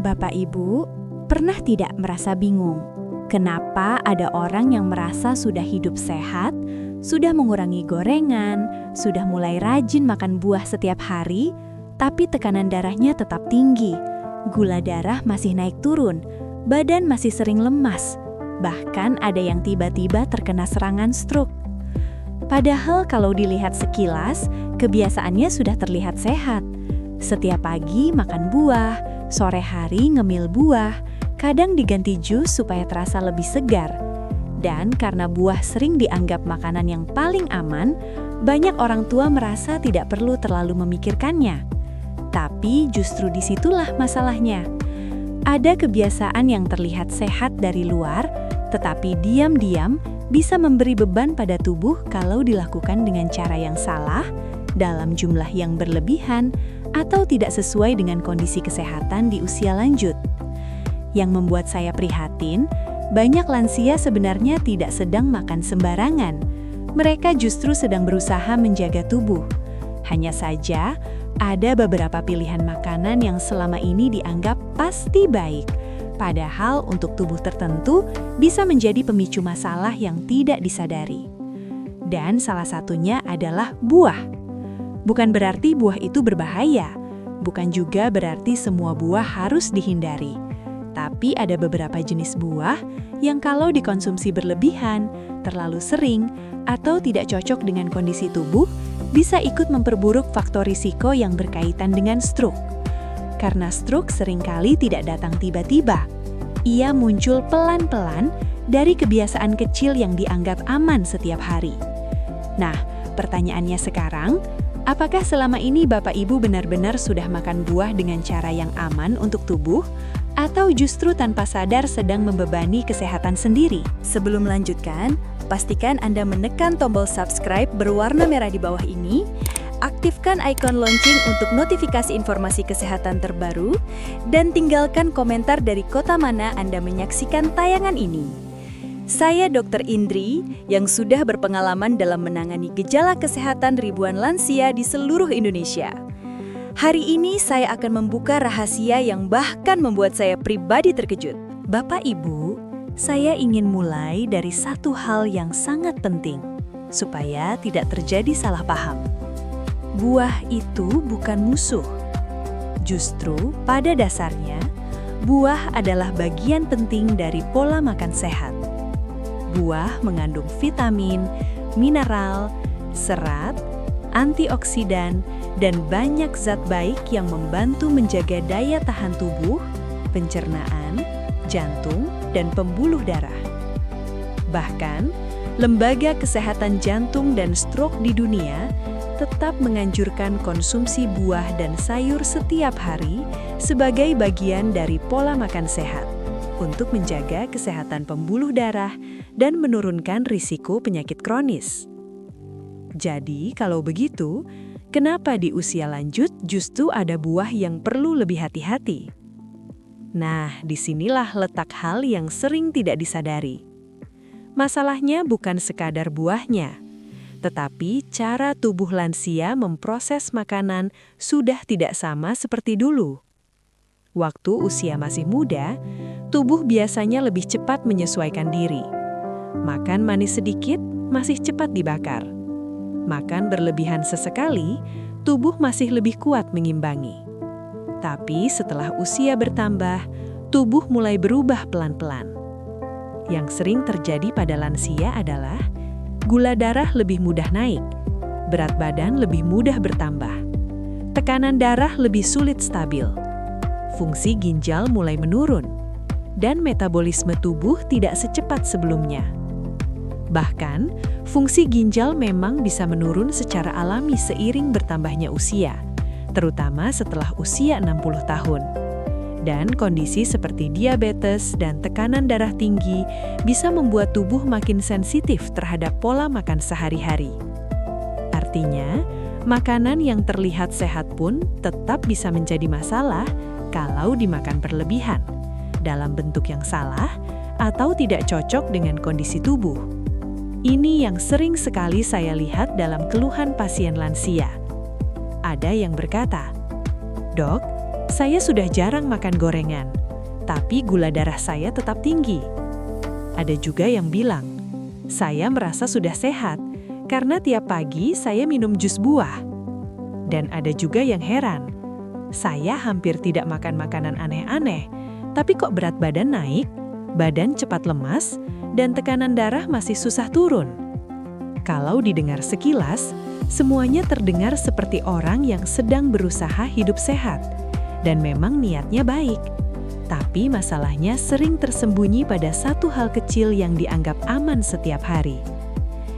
Bapak Ibu, pernah tidak merasa bingung? Kenapa ada orang yang merasa sudah hidup sehat, sudah mengurangi gorengan, sudah mulai rajin makan buah setiap hari, tapi tekanan darahnya tetap tinggi, gula darah masih naik turun, badan masih sering lemas, bahkan ada yang tiba-tiba terkena serangan stroke. Padahal kalau dilihat sekilas, kebiasaannya sudah terlihat sehat. Setiap pagi makan buah, sore hari ngemil buah, kadang diganti jus supaya terasa lebih segar. Dan karena buah sering dianggap makanan yang paling aman, banyak orang tua merasa tidak perlu terlalu memikirkannya. Tapi justru disitulah masalahnya. Ada kebiasaan yang terlihat sehat dari luar, tetapi diam-diam bisa memberi beban pada tubuh kalau dilakukan dengan cara yang salah, dalam jumlah yang berlebihan, atau tidak sesuai dengan kondisi kesehatan di usia lanjut. Yang membuat saya prihatin, banyak lansia sebenarnya tidak sedang makan sembarangan. Mereka justru sedang berusaha menjaga tubuh. Hanya saja, ada beberapa pilihan makanan yang selama ini dianggap pasti baik. Padahal untuk tubuh tertentu bisa menjadi pemicu masalah yang tidak disadari. Dan salah satunya adalah buah. Bukan berarti buah itu berbahaya, bukan juga berarti semua buah harus dihindari. Tapi ada beberapa jenis buah yang kalau dikonsumsi berlebihan, terlalu sering, atau tidak cocok dengan kondisi tubuh, bisa ikut memperburuk faktor risiko yang berkaitan dengan stroke. Karena stroke seringkali tidak datang tiba-tiba. Ia muncul pelan-pelan dari kebiasaan kecil yang dianggap aman setiap hari. Nah, pertanyaannya sekarang, apakah selama ini Bapak Ibu benar-benar sudah makan buah dengan cara yang aman untuk tubuh? Atau justru tanpa sadar sedang membebani kesehatan sendiri? Sebelum melanjutkan, pastikan Anda menekan tombol subscribe berwarna merah di bawah ini, aktifkan ikon lonceng untuk notifikasi informasi kesehatan terbaru, dan tinggalkan komentar dari kota mana Anda menyaksikan tayangan ini. Saya Dr. Indri yang sudah berpengalaman dalam menangani gejala kesehatan ribuan lansia di seluruh Indonesia. Hari ini saya akan membuka rahasia yang bahkan membuat saya pribadi terkejut. Bapak Ibu, saya ingin mulai dari satu hal yang sangat penting, supaya tidak terjadi salah paham. Buah itu bukan musuh. Justru pada dasarnya, buah adalah bagian penting dari pola makan sehat. Buah mengandung vitamin, mineral, serat, antioksidan, dan banyak zat baik yang membantu menjaga daya tahan tubuh, pencernaan, jantung, dan pembuluh darah. Bahkan, Lembaga Kesehatan Jantung dan Stroke di dunia tetap menganjurkan konsumsi buah dan sayur setiap hari sebagai bagian dari pola makan sehat untuk menjaga kesehatan pembuluh darah dan menurunkan risiko penyakit kronis. Jadi, kalau begitu, kenapa di usia lanjut justru ada buah yang perlu lebih hati-hati? Nah, disinilah letak hal yang sering tidak disadari. Masalahnya bukan sekadar buahnya, tetapi cara tubuh lansia memproses makanan sudah tidak sama seperti dulu. Waktu usia masih muda, tubuh biasanya lebih cepat menyesuaikan diri. Makan manis sedikit, masih cepat dibakar. Makan berlebihan sesekali, tubuh masih lebih kuat mengimbangi. Tapi setelah usia bertambah, tubuh mulai berubah pelan-pelan. Yang sering terjadi pada lansia adalah gula darah lebih mudah naik, berat badan lebih mudah bertambah, tekanan darah lebih sulit stabil, fungsi ginjal mulai menurun, dan metabolisme tubuh tidak secepat sebelumnya. Bahkan, fungsi ginjal memang bisa menurun secara alami seiring bertambahnya usia, terutama setelah usia 60 tahun. Dan kondisi seperti diabetes dan tekanan darah tinggi bisa membuat tubuh makin sensitif terhadap pola makan sehari-hari. Artinya, makanan yang terlihat sehat pun tetap bisa menjadi masalah kalau dimakan berlebihan, dalam bentuk yang salah, atau tidak cocok dengan kondisi tubuh. Ini yang sering sekali saya lihat dalam keluhan pasien lansia. Ada yang berkata, "Dok, Saya sudah jarang makan gorengan, tapi gula darah saya tetap tinggi. Ada juga yang bilang, saya merasa sudah sehat karena tiap pagi saya minum jus buah. Dan ada juga yang heran, saya hampir tidak makan makanan aneh-aneh, tapi kok berat badan naik, badan cepat lemas, dan tekanan darah masih susah turun. Kalau didengar sekilas, semuanya terdengar seperti orang yang sedang berusaha hidup sehat, dan memang niatnya baik. Tapi masalahnya sering tersembunyi pada satu hal kecil yang dianggap aman setiap hari,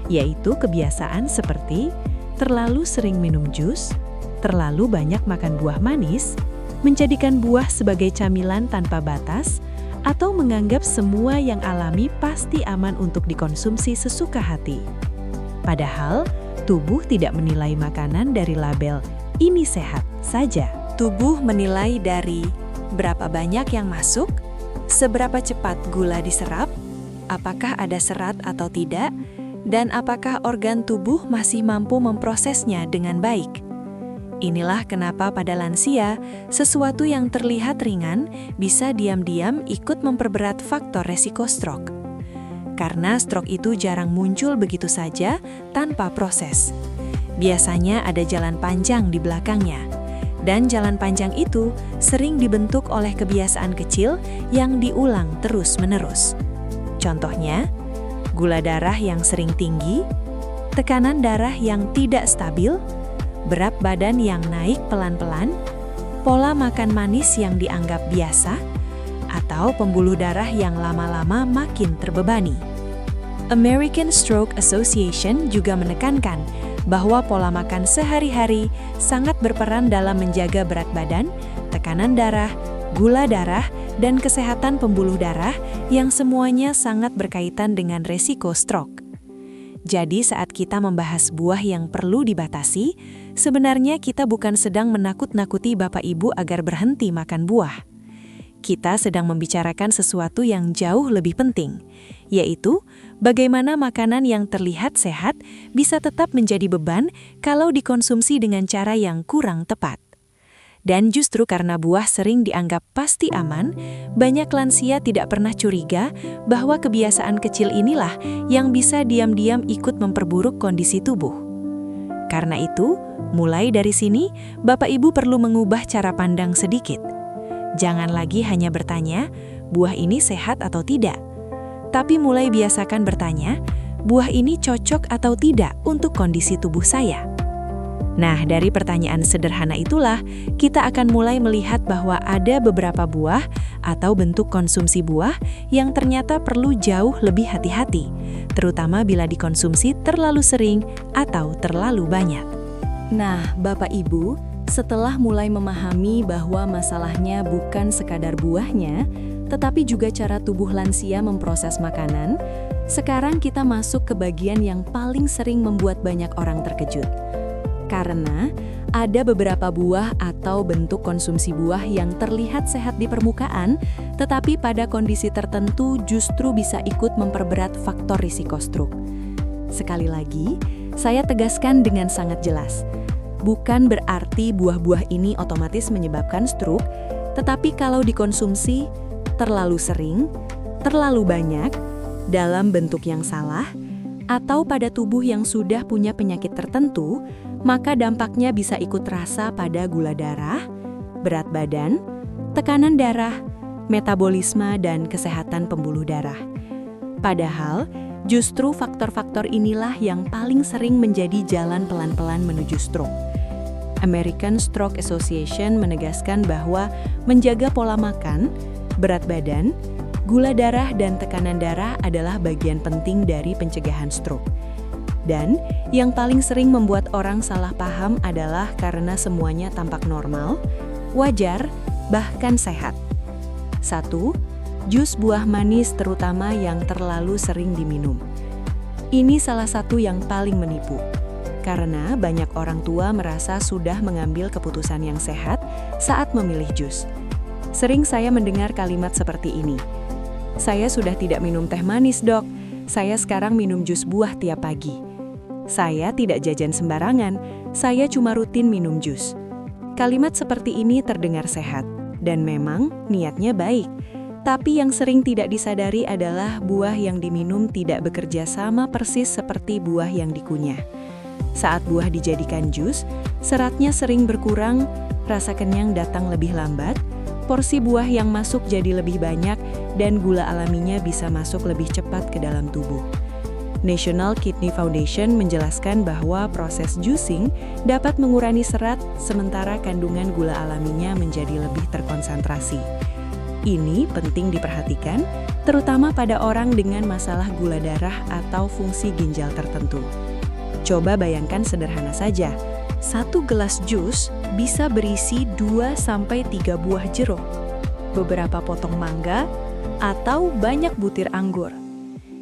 yaitu kebiasaan seperti terlalu sering minum jus, terlalu banyak makan buah manis, menjadikan buah sebagai camilan tanpa batas, atau menganggap semua yang alami pasti aman untuk dikonsumsi sesuka hati. Padahal, tubuh tidak menilai makanan dari label "ini sehat" saja. Tubuh menilai dari berapa banyak yang masuk, seberapa cepat gula diserap, apakah ada serat atau tidak, dan apakah organ tubuh masih mampu memprosesnya dengan baik. Inilah kenapa pada lansia, sesuatu yang terlihat ringan bisa diam-diam ikut memperberat faktor resiko stroke. Karena stroke itu jarang muncul begitu saja tanpa proses. Biasanya ada jalan panjang di belakangnya. Dan jalan panjang itu sering dibentuk oleh kebiasaan kecil yang diulang terus-menerus. Contohnya, gula darah yang sering tinggi, tekanan darah yang tidak stabil, berat badan yang naik pelan-pelan, pola makan manis yang dianggap biasa, atau pembuluh darah yang lama-lama makin terbebani. American Stroke Association juga menekankan bahwa pola makan sehari-hari sangat berperan dalam menjaga berat badan, tekanan darah, gula darah, dan kesehatan pembuluh darah yang semuanya sangat berkaitan dengan resiko stroke. Jadi saat kita membahas buah yang perlu dibatasi, sebenarnya kita bukan sedang menakut-nakuti Bapak Ibu agar berhenti makan buah. Kita sedang membicarakan sesuatu yang jauh lebih penting, yaitu bagaimana makanan yang terlihat sehat bisa tetap menjadi beban kalau dikonsumsi dengan cara yang kurang tepat. Dan justru karena buah sering dianggap pasti aman, banyak lansia tidak pernah curiga bahwa kebiasaan kecil inilah yang bisa diam-diam ikut memperburuk kondisi tubuh. Karena itu, mulai dari sini, Bapak Ibu perlu mengubah cara pandang sedikit. Jangan lagi hanya bertanya, buah ini sehat atau tidak. Tapi mulai biasakan bertanya, buah ini cocok atau tidak untuk kondisi tubuh saya. Nah, dari pertanyaan sederhana itulah, kita akan mulai melihat bahwa ada beberapa buah atau bentuk konsumsi buah yang ternyata perlu jauh lebih hati-hati, terutama bila dikonsumsi terlalu sering atau terlalu banyak. Nah, Bapak Ibu, setelah mulai memahami bahwa masalahnya bukan sekadar buahnya, tetapi juga cara tubuh lansia memproses makanan, sekarang kita masuk ke bagian yang paling sering membuat banyak orang terkejut. Karena ada beberapa buah atau bentuk konsumsi buah yang terlihat sehat di permukaan, tetapi pada kondisi tertentu justru bisa ikut memperberat faktor risiko stroke. Sekali lagi, saya tegaskan dengan sangat jelas. Bukan berarti buah-buah ini otomatis menyebabkan stroke, tetapi kalau dikonsumsi terlalu sering, terlalu banyak, dalam bentuk yang salah, atau pada tubuh yang sudah punya penyakit tertentu, maka dampaknya bisa ikut terasa pada gula darah, berat badan, tekanan darah, metabolisme, dan kesehatan pembuluh darah. Padahal, justru faktor-faktor inilah yang paling sering menjadi jalan pelan-pelan menuju stroke. American Stroke Association menegaskan bahwa menjaga pola makan, berat badan, gula darah, dan tekanan darah adalah bagian penting dari pencegahan stroke. Dan yang paling sering membuat orang salah paham adalah karena semuanya tampak normal, wajar, bahkan sehat. 1. Jus buah manis terutama yang terlalu sering diminum. Ini salah satu yang paling menipu. Karena banyak orang tua merasa sudah mengambil keputusan yang sehat saat memilih jus. Sering saya mendengar kalimat seperti ini. Saya sudah tidak minum teh manis, Dok. Saya sekarang minum jus buah tiap pagi. Saya tidak jajan sembarangan, saya cuma rutin minum jus. Kalimat seperti ini terdengar sehat. Dan memang niatnya baik. Tapi yang sering tidak disadari adalah buah yang diminum tidak bekerja sama persis seperti buah yang dikunyah. Saat buah dijadikan jus, seratnya sering berkurang, rasa kenyang datang lebih lambat, porsi buah yang masuk jadi lebih banyak, dan gula alaminya bisa masuk lebih cepat ke dalam tubuh. National Kidney Foundation menjelaskan bahwa proses juicing dapat mengurangi serat, sementara kandungan gula alaminya menjadi lebih terkonsentrasi. Ini penting diperhatikan, terutama pada orang dengan masalah gula darah atau fungsi ginjal tertentu. Coba bayangkan sederhana saja, 1 gelas jus bisa berisi 2-3 buah jeruk, beberapa potong mangga, atau banyak butir anggur.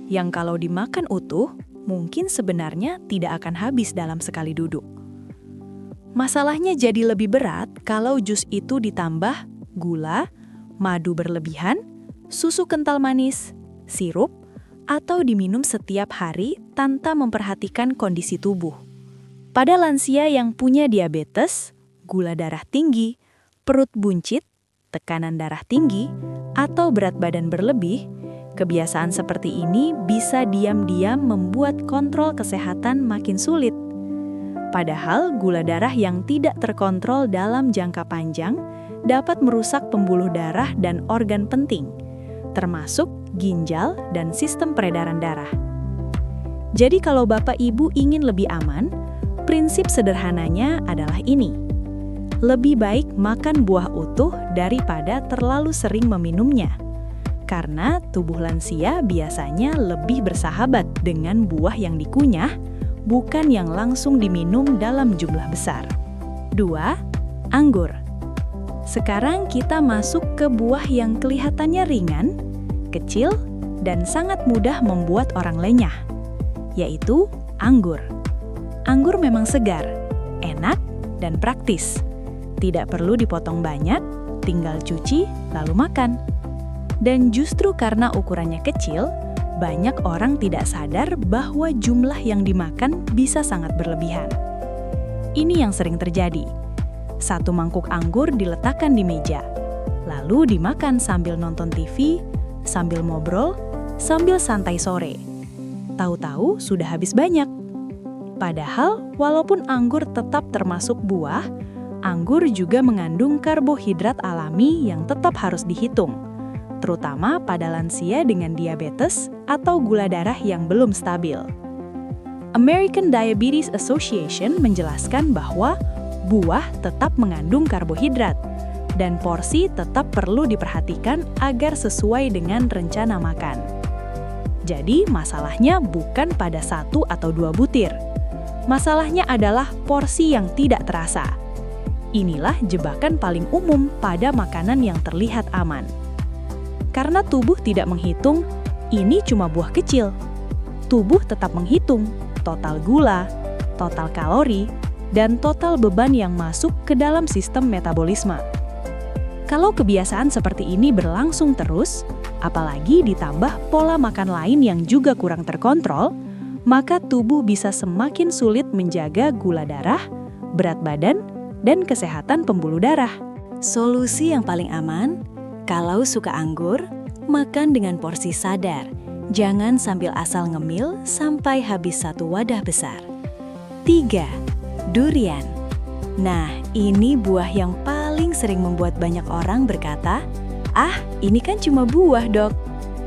Yang kalau dimakan utuh, mungkin sebenarnya tidak akan habis dalam sekali duduk. Masalahnya jadi lebih berat kalau jus itu ditambah gula, madu berlebihan, susu kental manis, sirup, atau diminum setiap hari tanpa memperhatikan kondisi tubuh. Pada lansia yang punya diabetes, gula darah tinggi, perut buncit, tekanan darah tinggi, atau berat badan berlebih, kebiasaan seperti ini bisa diam-diam membuat kontrol kesehatan makin sulit. Padahal gula darah yang tidak terkontrol dalam jangka panjang dapat merusak pembuluh darah dan organ penting, termasuk ginjal dan sistem peredaran darah. Jadi kalau Bapak Ibu ingin lebih aman, prinsip sederhananya adalah ini. Lebih baik makan buah utuh daripada terlalu sering meminumnya. Karena tubuh lansia biasanya lebih bersahabat dengan buah yang dikunyah, bukan yang langsung diminum dalam jumlah besar. 2. Anggur. Sekarang kita masuk ke buah yang kelihatannya ringan, kecil, dan sangat mudah membuat orang lenyah, yaitu anggur. Anggur memang segar, enak, dan praktis. Tidak perlu dipotong banyak, tinggal cuci lalu makan. Dan justru karena ukurannya kecil, banyak orang tidak sadar bahwa jumlah yang dimakan bisa sangat berlebihan. Ini yang sering terjadi. 1 mangkuk anggur diletakkan di meja, lalu dimakan sambil nonton TV, sambil ngobrol, sambil santai sore. Tahu-tahu sudah habis banyak. Padahal, walaupun anggur tetap termasuk buah, anggur juga mengandung karbohidrat alami yang tetap harus dihitung, terutama pada lansia dengan diabetes atau gula darah yang belum stabil. American Diabetes Association menjelaskan bahwa buah tetap mengandung karbohidrat, dan porsi tetap perlu diperhatikan agar sesuai dengan rencana makan. Jadi masalahnya bukan pada 1 atau 2 butir. Masalahnya adalah porsi yang tidak terasa. Inilah jebakan paling umum pada makanan yang terlihat aman. Karena tubuh tidak menghitung, ini cuma buah kecil. Tubuh tetap menghitung total gula, total kalori, dan total beban yang masuk ke dalam sistem metabolisme. Kalau kebiasaan seperti ini berlangsung terus, apalagi ditambah pola makan lain yang juga kurang terkontrol, maka tubuh bisa semakin sulit menjaga gula darah, berat badan, dan kesehatan pembuluh darah. Solusi yang paling aman, kalau suka anggur, makan dengan porsi sadar. Jangan sambil asal ngemil sampai habis 1 wadah besar. 3. Durian. Nah, ini buah yang paling sering membuat banyak orang berkata, "Ah, ini kan cuma buah, Dok."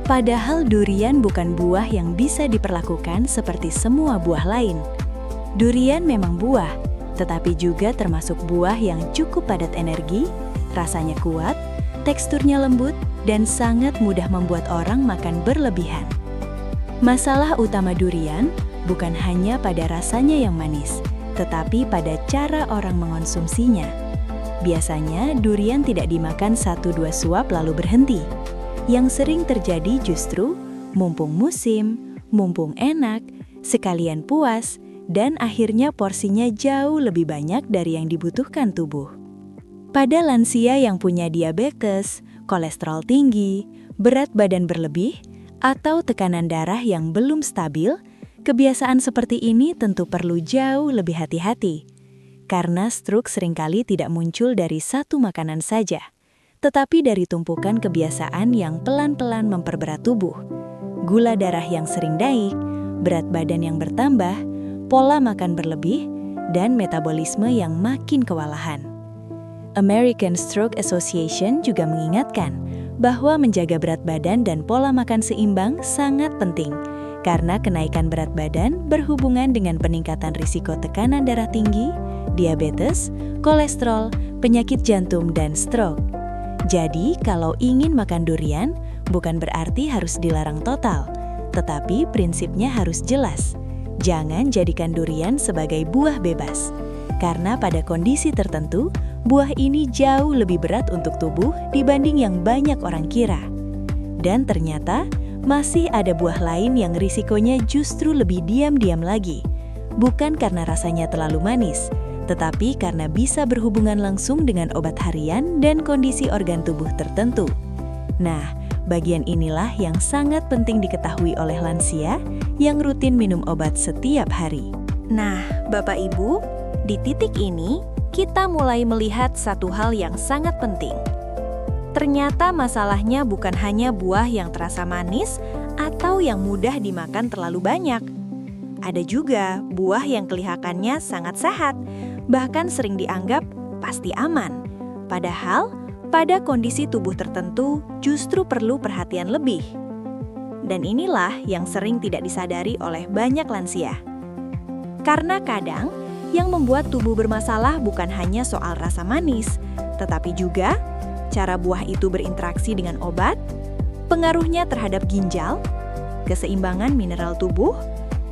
Padahal durian bukan buah yang bisa diperlakukan seperti semua buah lain. Durian memang buah, tetapi juga termasuk buah yang cukup padat energi, rasanya kuat, teksturnya lembut, dan sangat mudah membuat orang makan berlebihan. Masalah utama durian bukan hanya pada rasanya yang manis, tetapi pada cara orang mengonsumsinya. Biasanya durian tidak dimakan 1-2 suap lalu berhenti. Yang sering terjadi justru mumpung musim, mumpung enak, sekalian puas, dan akhirnya porsinya jauh lebih banyak dari yang dibutuhkan tubuh. Pada lansia yang punya diabetes, kolesterol tinggi, berat badan berlebih, atau tekanan darah yang belum stabil, kebiasaan seperti ini tentu perlu jauh lebih hati-hati. Karena stroke seringkali tidak muncul dari 1 makanan saja, tetapi dari tumpukan kebiasaan yang pelan-pelan memperberat tubuh. Gula darah yang sering naik, berat badan yang bertambah, pola makan berlebih, dan metabolisme yang makin kewalahan. American Stroke Association juga mengingatkan bahwa menjaga berat badan dan pola makan seimbang sangat penting, karena kenaikan berat badan berhubungan dengan peningkatan risiko tekanan darah tinggi, diabetes, kolesterol, penyakit jantung, dan stroke. Jadi, kalau ingin makan durian, bukan berarti harus dilarang total, tetapi prinsipnya harus jelas. Jangan jadikan durian sebagai buah bebas, karena pada kondisi tertentu, buah ini jauh lebih berat untuk tubuh dibanding yang banyak orang kira. Dan ternyata, masih ada buah lain yang risikonya justru lebih diam-diam lagi. Bukan karena rasanya terlalu manis, tetapi karena bisa berhubungan langsung dengan obat harian dan kondisi organ tubuh tertentu. Nah, bagian inilah yang sangat penting diketahui oleh lansia yang rutin minum obat setiap hari. Nah, Bapak Ibu, di titik ini kita mulai melihat satu hal yang sangat penting. Ternyata masalahnya bukan hanya buah yang terasa manis atau yang mudah dimakan terlalu banyak. Ada juga buah yang kelihatannya sangat sehat, bahkan sering dianggap pasti aman. Padahal, pada kondisi tubuh tertentu justru perlu perhatian lebih. Dan inilah yang sering tidak disadari oleh banyak lansia. Karena kadang, yang membuat tubuh bermasalah bukan hanya soal rasa manis, tetapi juga cara buah itu berinteraksi dengan obat, pengaruhnya terhadap ginjal, keseimbangan mineral tubuh,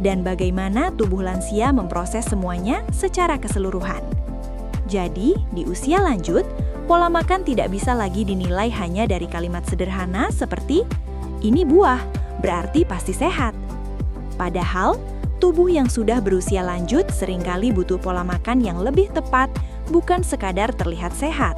dan bagaimana tubuh lansia memproses semuanya secara keseluruhan. Jadi, di usia lanjut, pola makan tidak bisa lagi dinilai hanya dari kalimat sederhana seperti, "Ini buah, berarti pasti sehat." Padahal, tubuh yang sudah berusia lanjut seringkali butuh pola makan yang lebih tepat, bukan sekadar terlihat sehat.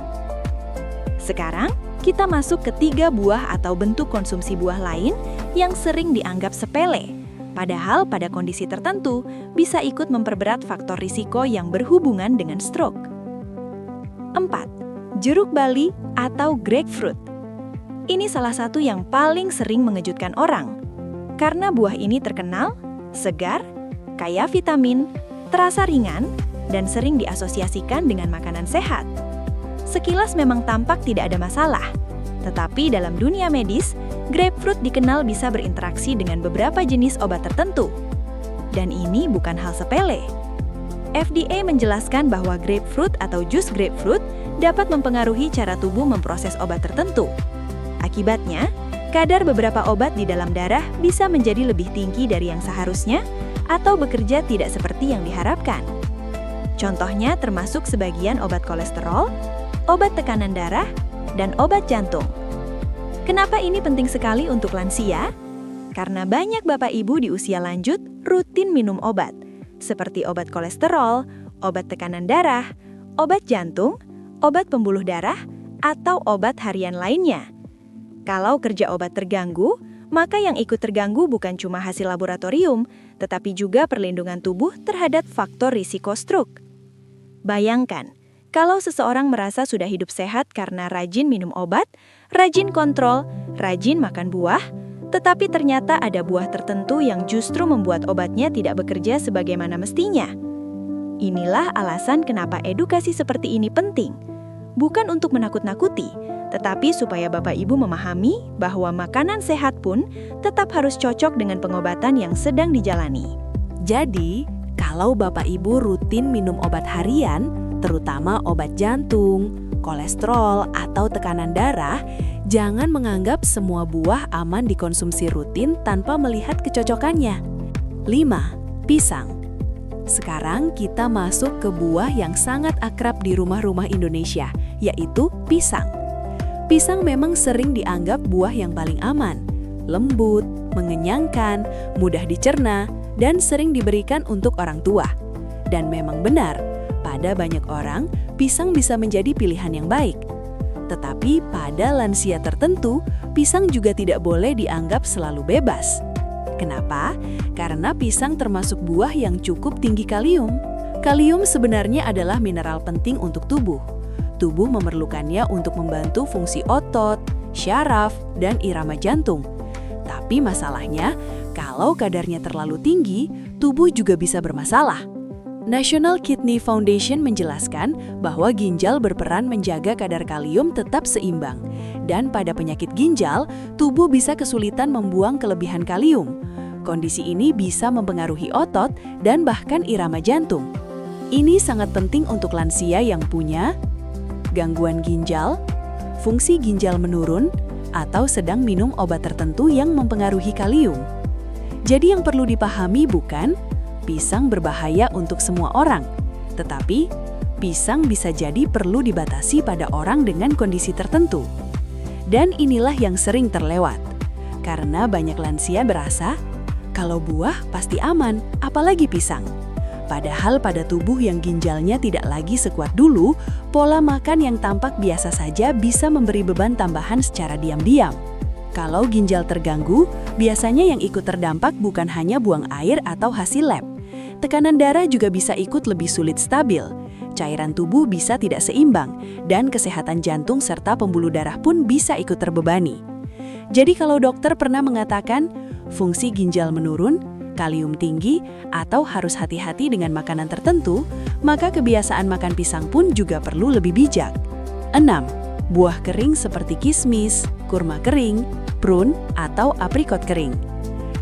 Sekarang, kita masuk ke 3 buah atau bentuk konsumsi buah lain yang sering dianggap sepele. Padahal pada kondisi tertentu bisa ikut memperberat faktor risiko yang berhubungan dengan stroke. 4. Jeruk bali atau grapefruit. Ini salah satu yang paling sering mengejutkan orang. Karena buah ini terkenal, segar, kaya vitamin, terasa ringan, dan sering diasosiasikan dengan makanan sehat. Sekilas memang tampak tidak ada masalah. Tetapi dalam dunia medis, grapefruit dikenal bisa berinteraksi dengan beberapa jenis obat tertentu. Dan ini bukan hal sepele. FDA menjelaskan bahwa grapefruit atau jus grapefruit dapat mempengaruhi cara tubuh memproses obat tertentu. Akibatnya, kadar beberapa obat di dalam darah bisa menjadi lebih tinggi dari yang seharusnya atau bekerja tidak seperti yang diharapkan. Contohnya termasuk sebagian obat kolesterol, obat tekanan darah, dan obat jantung. Kenapa ini penting sekali untuk lansia? Karena banyak bapak ibu di usia lanjut rutin minum obat, seperti obat kolesterol, obat tekanan darah, obat jantung, obat pembuluh darah, atau obat harian lainnya. Kalau kerja obat terganggu, maka yang ikut terganggu bukan cuma hasil laboratorium, tetapi juga perlindungan tubuh terhadap faktor risiko stroke. Bayangkan, kalau seseorang merasa sudah hidup sehat karena rajin minum obat, rajin kontrol, rajin makan buah, tetapi ternyata ada buah tertentu yang justru membuat obatnya tidak bekerja sebagaimana mestinya. Inilah alasan kenapa edukasi seperti ini penting. Bukan untuk menakut-nakuti, tetapi supaya Bapak Ibu memahami bahwa makanan sehat pun tetap harus cocok dengan pengobatan yang sedang dijalani. Jadi, kalau Bapak Ibu rutin minum obat harian, terutama obat jantung, kolesterol, atau tekanan darah, jangan menganggap semua buah aman dikonsumsi rutin tanpa melihat kecocokannya. 5. Pisang. Sekarang kita masuk ke buah yang sangat akrab di rumah-rumah Indonesia, yaitu pisang. Pisang memang sering dianggap buah yang paling aman, lembut, mengenyangkan, mudah dicerna, dan sering diberikan untuk orang tua. Dan memang benar, pada banyak orang, pisang bisa menjadi pilihan yang baik. Tetapi pada lansia tertentu, pisang juga tidak boleh dianggap selalu bebas. Kenapa? Karena pisang termasuk buah yang cukup tinggi kalium. Kalium sebenarnya adalah mineral penting untuk tubuh. tubuh memerlukannya untuk membantu fungsi otot, syaraf, dan irama jantung. Tapi masalahnya, kalau kadarnya terlalu tinggi, tubuh juga bisa bermasalah. National Kidney Foundation menjelaskan bahwa ginjal berperan menjaga kadar kalium tetap seimbang. Dan pada penyakit ginjal, tubuh bisa kesulitan membuang kelebihan kalium. Kondisi ini bisa mempengaruhi otot dan bahkan irama jantung. Ini sangat penting untuk lansia yang punya gangguan ginjal, fungsi ginjal menurun, atau sedang minum obat tertentu yang mempengaruhi kalium. Jadi yang perlu dipahami bukan pisang berbahaya untuk semua orang, tetapi pisang bisa jadi perlu dibatasi pada orang dengan kondisi tertentu. Dan inilah yang sering terlewat, karena banyak lansia berasa kalau buah pasti aman, apalagi pisang. Padahal pada tubuh yang ginjalnya tidak lagi sekuat dulu, pola makan yang tampak biasa saja bisa memberi beban tambahan secara diam-diam. Kalau ginjal terganggu, biasanya yang ikut terdampak bukan hanya buang air atau hasil lab. Tekanan darah juga bisa ikut lebih sulit stabil, cairan tubuh bisa tidak seimbang, dan kesehatan jantung serta pembuluh darah pun bisa ikut terbebani. Jadi kalau dokter pernah mengatakan fungsi ginjal menurun, kalium tinggi, atau harus hati-hati dengan makanan tertentu, maka kebiasaan makan pisang pun juga perlu lebih bijak. 6. Buah kering seperti kismis, kurma kering, prune, atau aprikot kering.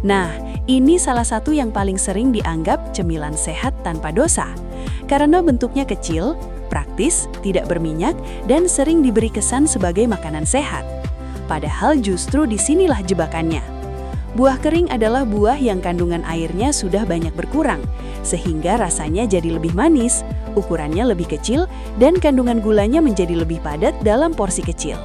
Nah, ini salah satu yang paling sering dianggap cemilan sehat tanpa dosa, karena bentuknya kecil, praktis, tidak berminyak, dan sering diberi kesan sebagai makanan sehat. Padahal justru disinilah jebakannya. Buah kering adalah buah yang kandungan airnya sudah banyak berkurang, sehingga rasanya jadi lebih manis, ukurannya lebih kecil, dan kandungan gulanya menjadi lebih padat dalam porsi kecil.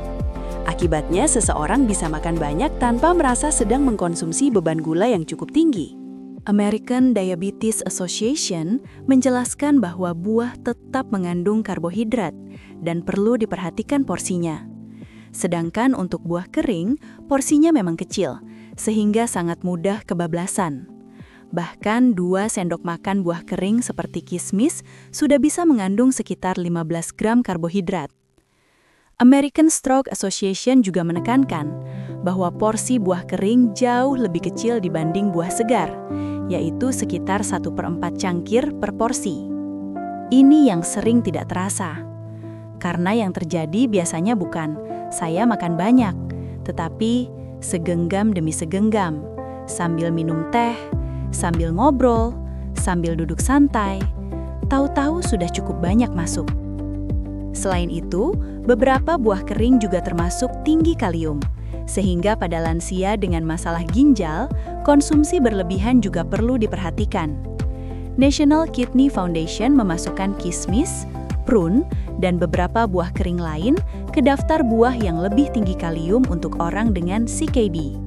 Akibatnya, seseorang bisa makan banyak tanpa merasa sedang mengkonsumsi beban gula yang cukup tinggi. American Diabetes Association menjelaskan bahwa buah tetap mengandung karbohidrat dan perlu diperhatikan porsinya. Sedangkan untuk buah kering, porsinya memang kecil, sehingga sangat mudah kebablasan. Bahkan 2 sendok makan buah kering seperti kismis sudah bisa mengandung sekitar 15 gram karbohidrat. American Stroke Association juga menekankan bahwa porsi buah kering jauh lebih kecil dibanding buah segar, yaitu sekitar 1/4 cangkir per porsi. Ini yang sering tidak terasa, karena yang terjadi biasanya bukan saya makan banyak, tetapi segenggam demi segenggam, sambil minum teh, sambil ngobrol, sambil duduk santai, tahu-tahu sudah cukup banyak masuk. Selain itu, beberapa buah kering juga termasuk tinggi kalium, sehingga pada lansia dengan masalah ginjal, konsumsi berlebihan juga perlu diperhatikan. National Kidney Foundation memasukkan kismis, prune, dan beberapa buah kering lain ke daftar buah yang lebih tinggi kalium untuk orang dengan CKD.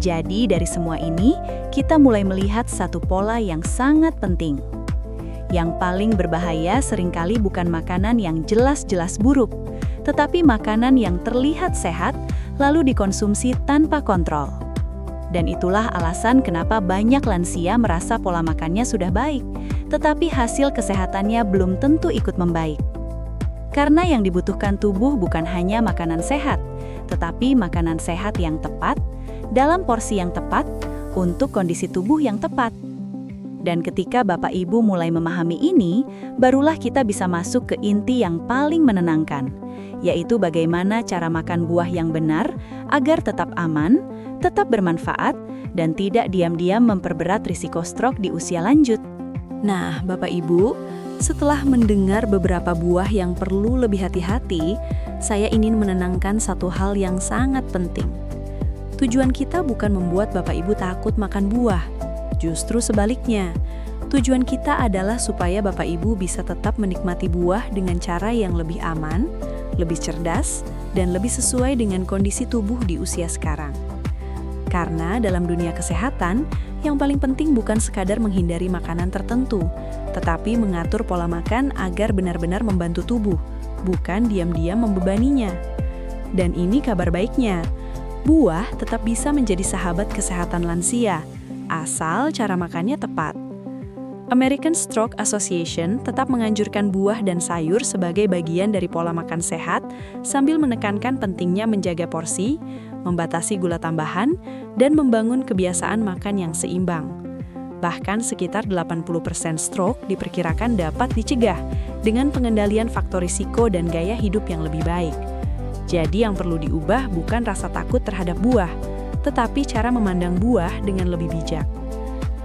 Jadi dari semua ini, kita mulai melihat satu pola yang sangat penting. Yang paling berbahaya seringkali bukan makanan yang jelas-jelas buruk, tetapi makanan yang terlihat sehat lalu dikonsumsi tanpa kontrol. Dan itulah alasan kenapa banyak lansia merasa pola makannya sudah baik, tetapi hasil kesehatannya belum tentu ikut membaik. Karena yang dibutuhkan tubuh bukan hanya makanan sehat, tetapi makanan sehat yang tepat, dalam porsi yang tepat, untuk kondisi tubuh yang tepat. Dan ketika Bapak Ibu mulai memahami ini, barulah kita bisa masuk ke inti yang paling menenangkan, yaitu bagaimana cara makan buah yang benar agar tetap aman, tetap bermanfaat, dan tidak diam-diam memperberat risiko stroke di usia lanjut. Nah, Bapak Ibu, setelah mendengar beberapa buah yang perlu lebih hati-hati, saya ingin menenangkan satu hal yang sangat penting. Tujuan kita bukan membuat Bapak Ibu takut makan buah. Justru sebaliknya, tujuan kita adalah supaya Bapak Ibu bisa tetap menikmati buah dengan cara yang lebih aman, lebih cerdas, dan lebih sesuai dengan kondisi tubuh di usia sekarang. Karena dalam dunia kesehatan, yang paling penting bukan sekadar menghindari makanan tertentu, tetapi mengatur pola makan agar benar-benar membantu tubuh, bukan diam-diam membebaninya. Dan ini kabar baiknya, buah tetap bisa menjadi sahabat kesehatan lansia, asal cara makannya tepat. American Stroke Association tetap menganjurkan buah dan sayur sebagai bagian dari pola makan sehat sambil menekankan pentingnya menjaga porsi, membatasi gula tambahan, dan membangun kebiasaan makan yang seimbang. Bahkan sekitar 80% stroke diperkirakan dapat dicegah dengan pengendalian faktor risiko dan gaya hidup yang lebih baik. Jadi yang perlu diubah bukan rasa takut terhadap buah, tetapi cara memandang buah dengan lebih bijak.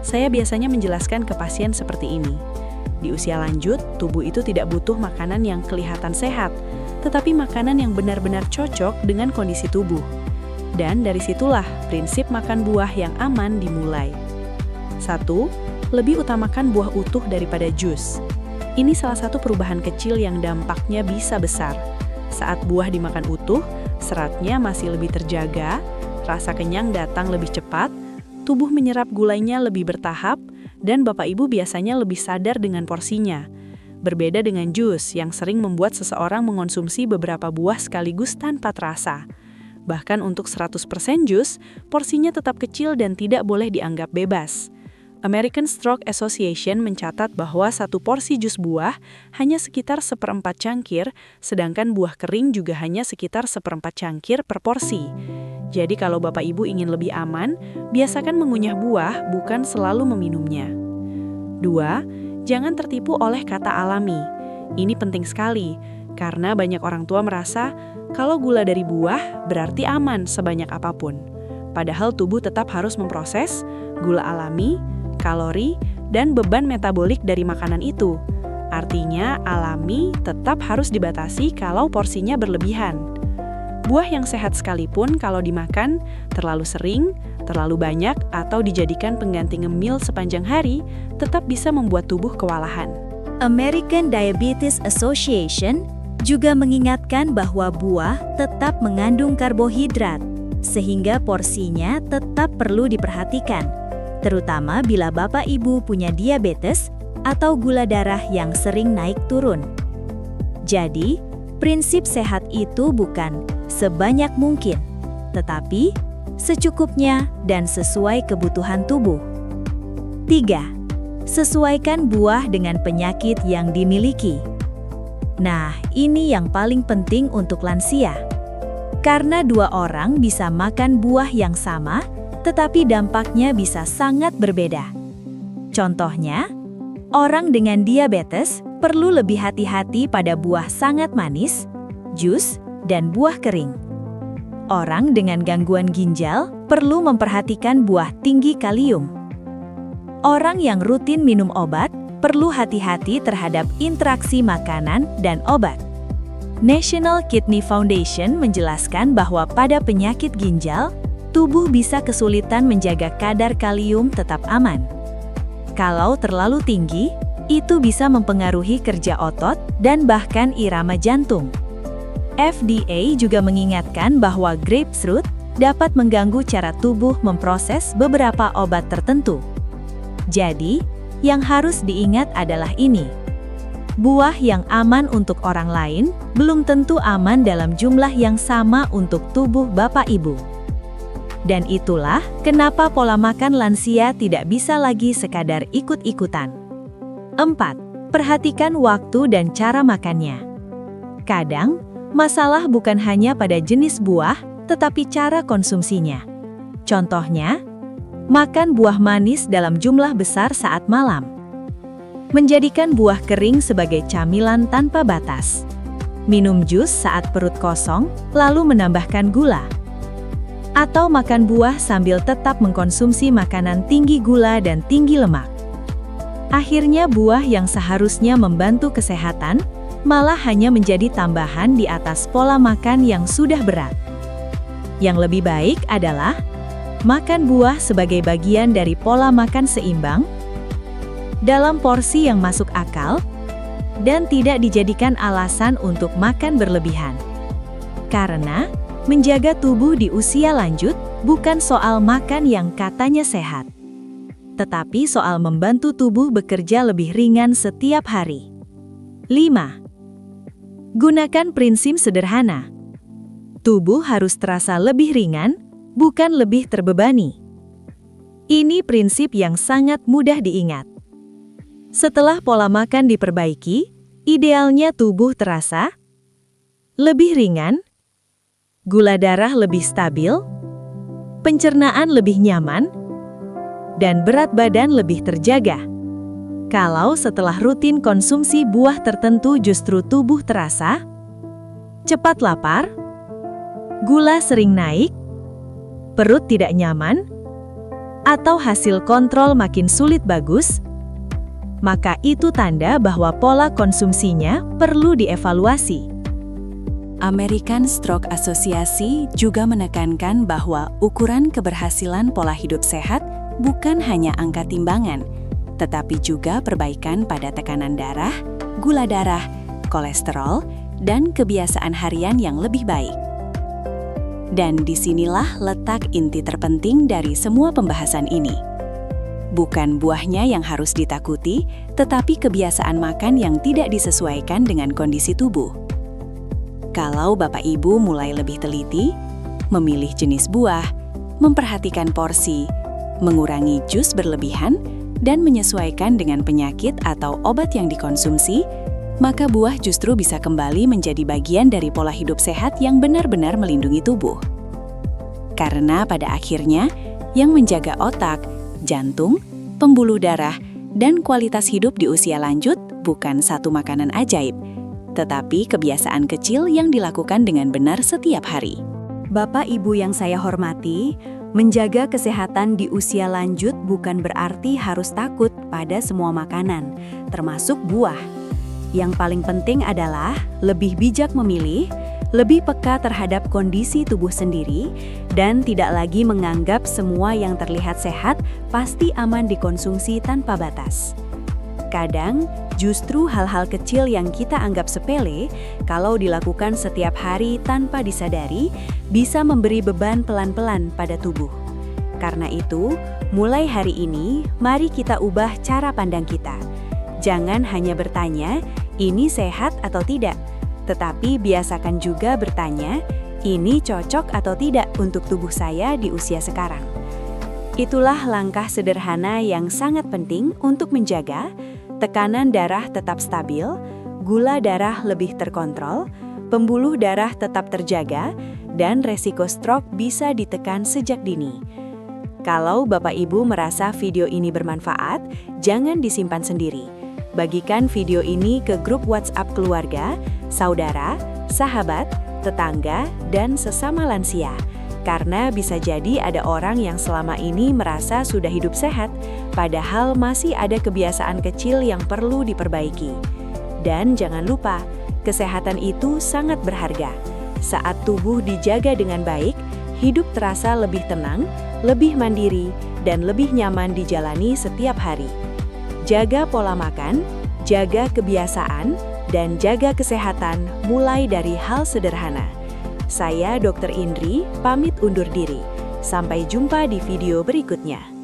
Saya biasanya menjelaskan ke pasien seperti ini. Di usia lanjut, tubuh itu tidak butuh makanan yang kelihatan sehat, tetapi makanan yang benar-benar cocok dengan kondisi tubuh. Dan dari situlah prinsip makan buah yang aman dimulai. 1. Lebih utamakan buah utuh daripada jus. Ini salah satu perubahan kecil yang dampaknya bisa besar. Saat buah dimakan utuh, seratnya masih lebih terjaga, rasa kenyang datang lebih cepat, tubuh menyerap gulanya lebih bertahap, dan Bapak Ibu biasanya lebih sadar dengan porsinya. Berbeda dengan jus yang sering membuat seseorang mengonsumsi beberapa buah sekaligus tanpa terasa. Bahkan untuk 100% jus, porsinya tetap kecil dan tidak boleh dianggap bebas. American Stroke Association mencatat bahwa satu porsi jus buah hanya sekitar 1/4 cangkir, sedangkan buah kering juga hanya sekitar 1/4 cangkir per porsi. Jadi kalau Bapak Ibu ingin lebih aman, biasakan mengunyah buah, bukan selalu meminumnya. 2. Jangan tertipu oleh kata alami. Ini penting sekali, karena banyak orang tua merasa kalau gula dari buah berarti aman sebanyak apapun. Padahal tubuh tetap harus memproses gula alami, kalori, dan beban metabolik dari makanan itu. Artinya, alami tetap harus dibatasi kalau porsinya berlebihan. Buah yang sehat sekalipun kalau dimakan terlalu sering, terlalu banyak, atau dijadikan pengganti ngemil sepanjang hari, tetap bisa membuat tubuh kewalahan. American Diabetes Association juga mengingatkan bahwa buah tetap mengandung karbohidrat, sehingga porsinya tetap perlu diperhatikan, terutama bila Bapak Ibu punya diabetes atau gula darah yang sering naik turun. Jadi, prinsip sehat itu bukan sebanyak mungkin, tetapi secukupnya dan sesuai kebutuhan tubuh. 3. Sesuaikan buah dengan penyakit yang dimiliki. Nah, ini yang paling penting untuk lansia. Karena 2 orang bisa makan buah yang sama, tetapi dampaknya bisa sangat berbeda. Contohnya, orang dengan diabetes perlu lebih hati-hati pada buah sangat manis, jus, dan buah kering. Orang dengan gangguan ginjal perlu memperhatikan buah tinggi kalium. Orang yang rutin minum obat perlu hati-hati terhadap interaksi makanan dan obat. National Kidney Foundation menjelaskan bahwa pada penyakit ginjal, tubuh bisa kesulitan menjaga kadar kalium tetap aman. Kalau terlalu tinggi, itu bisa mempengaruhi kerja otot dan bahkan irama jantung. FDA juga mengingatkan bahwa grapefruit dapat mengganggu cara tubuh memproses beberapa obat tertentu. Jadi, yang harus diingat adalah ini. Buah yang aman untuk orang lain belum tentu aman dalam jumlah yang sama untuk tubuh Bapak Ibu. Dan itulah kenapa pola makan lansia tidak bisa lagi sekadar ikut-ikutan. 4. Perhatikan waktu dan cara makannya. Kadang, masalah bukan hanya pada jenis buah, tetapi cara konsumsinya. Contohnya, makan buah manis dalam jumlah besar saat malam. Menjadikan buah kering sebagai camilan tanpa batas. Minum jus saat perut kosong, lalu menambahkan gula. Atau makan buah sambil tetap mengkonsumsi makanan tinggi gula dan tinggi lemak. Akhirnya buah yang seharusnya membantu kesehatan, malah hanya menjadi tambahan di atas pola makan yang sudah berat. Yang lebih baik adalah makan buah sebagai bagian dari pola makan seimbang, dalam porsi yang masuk akal, dan tidak dijadikan alasan untuk makan berlebihan. Karena menjaga tubuh di usia lanjut bukan soal makan yang katanya sehat, tetapi soal membantu tubuh bekerja lebih ringan setiap hari. 5. Gunakan prinsip sederhana. Tubuh harus terasa lebih ringan, bukan lebih terbebani. Ini prinsip yang sangat mudah diingat. Setelah pola makan diperbaiki, idealnya tubuh terasa lebih ringan, gula darah lebih stabil, pencernaan lebih nyaman, dan berat badan lebih terjaga. Kalau setelah rutin konsumsi buah tertentu justru tubuh terasa cepat lapar, gula sering naik, perut tidak nyaman, atau hasil kontrol makin sulit bagus, maka itu tanda bahwa pola konsumsinya perlu dievaluasi. American Stroke Association juga menekankan bahwa ukuran keberhasilan pola hidup sehat bukan hanya angka timbangan, tetapi juga perbaikan pada tekanan darah, gula darah, kolesterol, dan kebiasaan harian yang lebih baik. Dan disinilah letak inti terpenting dari semua pembahasan ini. Bukan buahnya yang harus ditakuti, tetapi kebiasaan makan yang tidak disesuaikan dengan kondisi tubuh. Kalau Bapak Ibu mulai lebih teliti, memilih jenis buah, memperhatikan porsi, mengurangi jus berlebihan, dan menyesuaikan dengan penyakit atau obat yang dikonsumsi, maka buah justru bisa kembali menjadi bagian dari pola hidup sehat yang benar-benar melindungi tubuh. Karena pada akhirnya, yang menjaga otak, jantung, pembuluh darah, dan kualitas hidup di usia lanjut bukan satu makanan ajaib, tetapi kebiasaan kecil yang dilakukan dengan benar setiap hari. Bapak Ibu yang saya hormati, menjaga kesehatan di usia lanjut bukan berarti harus takut pada semua makanan, termasuk buah. Yang paling penting adalah lebih bijak memilih, lebih peka terhadap kondisi tubuh sendiri, dan tidak lagi menganggap semua yang terlihat sehat pasti aman dikonsumsi tanpa batas. Kadang, justru hal-hal kecil yang kita anggap sepele, kalau dilakukan setiap hari tanpa disadari, bisa memberi beban pelan-pelan pada tubuh. Karena itu, mulai hari ini, mari kita ubah cara pandang kita. Jangan hanya bertanya, ini sehat atau tidak, tetapi biasakan juga bertanya, ini cocok atau tidak untuk tubuh saya di usia sekarang. Itulah langkah sederhana yang sangat penting untuk menjaga tekanan darah tetap stabil, gula darah lebih terkontrol, pembuluh darah tetap terjaga, dan resiko stroke bisa ditekan sejak dini. Kalau Bapak Ibu merasa video ini bermanfaat, jangan disimpan sendiri. Bagikan video ini ke grup WhatsApp keluarga, saudara, sahabat, tetangga, dan sesama lansia. Karena bisa jadi ada orang yang selama ini merasa sudah hidup sehat, padahal masih ada kebiasaan kecil yang perlu diperbaiki. Dan jangan lupa, kesehatan itu sangat berharga. Saat tubuh dijaga dengan baik, hidup terasa lebih tenang, lebih mandiri, dan lebih nyaman dijalani setiap hari. Jaga pola makan, jaga kebiasaan, dan jaga kesehatan mulai dari hal sederhana. Saya Dr. Indri, pamit undur diri. Sampai jumpa di video berikutnya.